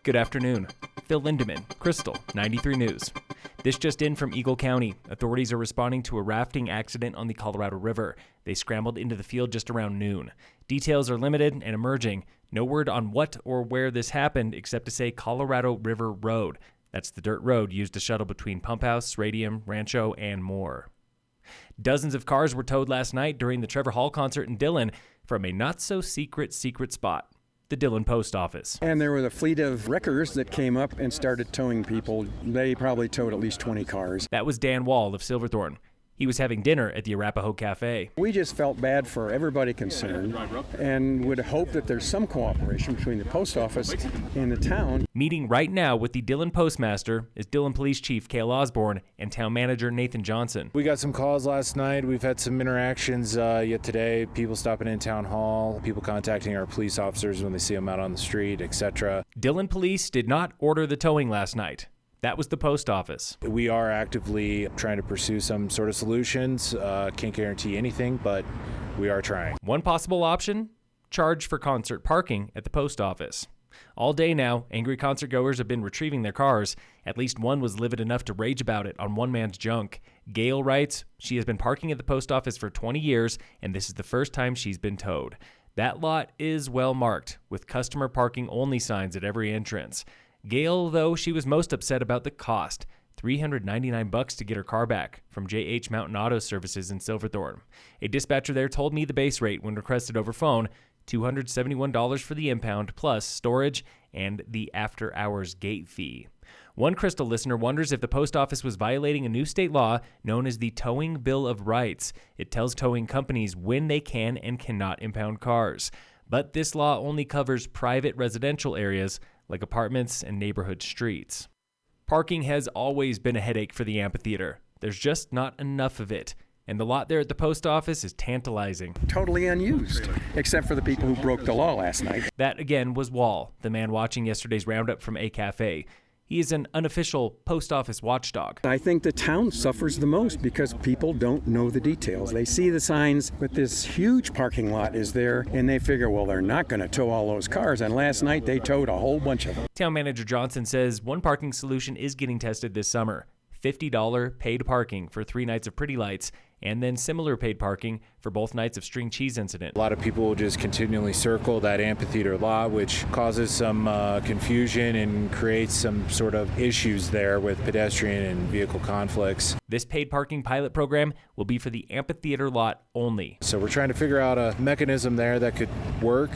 Good afternoon. Phil Lindemann, Krystal, 93 News. This just in from Eagle County. Authorities are responding to a rafting accident on the Colorado River. They scrambled into the field just around noon. Details are limited and emerging. No word on what or where this happened except to say Colorado River Road. That's the dirt road used to shuttle between Pump House, Radium, Rancho, and more. Dozens of cars were towed last night during the Trevor Hall concert in Dillon from a not-so-secret spot. The Dillon Post Office. And there was a fleet of wreckers that came up and started towing people. They probably towed at least 20 cars. That was Dan Wall of Silverthorne. He was having dinner at the Arapahoe Cafe. We just felt bad for everybody concerned and would hope that there's some cooperation between the post office and the town. Meeting right now with the Dillon postmaster is Dillon Police Chief Cale Osborne and Town Manager Nathan Johnson. We got some calls last night. We've had some interactions yet today. People stopping in Town Hall, people contacting our police officers when they see them out on the street, etc. Dillon Police did not order the towing last night. That was the post office. We are actively trying to pursue some sort of solutions. Can't guarantee anything, but we are trying. One possible option, charge for concert parking at the post office. All day now, angry concert goers have been retrieving their cars. At least one was livid enough to rage about it on one man's junk. Gail writes, she has been parking at the post office for 20 years, and this is the first time she's been towed. That lot is well marked, with customer parking only signs at every entrance. Gail, though, she was most upset about the cost. $399 to get her car back from J.H. Mountain Auto Services in Silverthorne. A dispatcher there told me the base rate when requested over phone, $271 for the impound plus storage and the after-hours gate fee. One Krystal listener wonders if the post office was violating a new state law known as the Towing Bill of Rights. It tells towing companies when they can and cannot impound cars. But this law only covers private residential areas like apartments and neighborhood streets. Parking has always been a headache for the amphitheater. There's just not enough of it. And the lot there at the post office is tantalizing. Totally unused, except for the people who broke the law last night. That again was Wall, the man watching yesterday's roundup from a cafe. He is an unofficial post office watchdog. I think the town suffers the most because people don't know the details. They see the signs, but this huge parking lot is there, and they figure, well, they're not going to tow all those cars. And last night, they towed a whole bunch of them. Town Manager Johnson says one parking solution is getting tested this summer. $50 paid parking for 3 nights of Pretty Lights, and then similar paid parking for both nights of String Cheese Incident. A lot of people will just continually circle that amphitheater lot, which causes some confusion and creates some sort of issues there with pedestrian and vehicle conflicts. This paid parking pilot program will be for the amphitheater lot only. So we're trying to figure out a mechanism there that could work.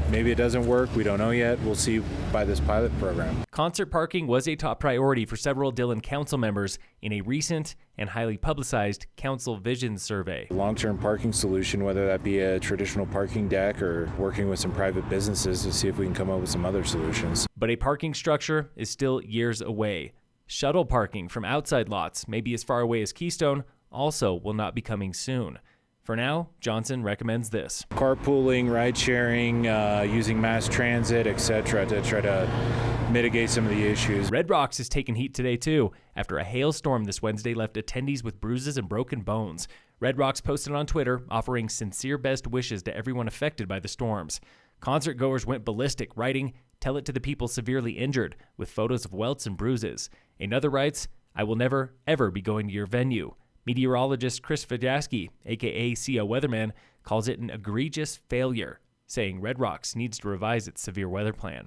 Maybe it doesn't work. We don't know yet. We'll see by this pilot program. Concert parking was a top priority for several Dillon council members in a recent and highly publicized council vision survey. Long-term parking solution, whether that be a traditional parking deck or working with some private businesses to see if we can come up with some other solutions. But a parking structure is still years away. Shuttle parking from outside lots, maybe as far away as Keystone, also will not be coming soon. For now, Johnson recommends this. Carpooling, ride-sharing, using mass transit, etc. to try to mitigate some of the issues. Red Rocks has taken heat today, too, after a hailstorm this Wednesday left attendees with bruises and broken bones. Red Rocks posted on Twitter, offering sincere best wishes to everyone affected by the storms. Concert goers went ballistic, writing, "Tell it to the people severely injured," with photos of welts and bruises. Another writes, "I will never, ever be going to your venue." Meteorologist Chris Fajaski, a.k.a. CO Weatherman, calls it an egregious failure, saying Red Rocks needs to revise its severe weather plan.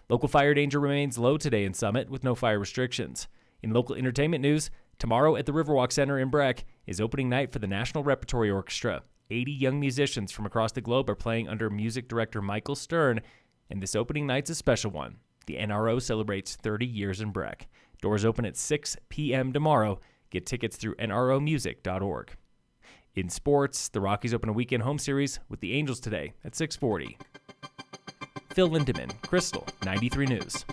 Local fire danger remains low today in Summit with no fire restrictions. In local entertainment news, tomorrow at the Riverwalk Center in Breck is opening night for the National Repertory Orchestra. 80 young musicians from across the globe are playing under music director Michael Stern, and this opening night's a special one. The NRO celebrates 30 years in Breck. Doors open at 6 p.m. tomorrow. Get tickets through nromusic.org. In sports, the Rockies open a weekend home series with the Angels today at 6:40. Phil Lindemann, Krystal, 93 News.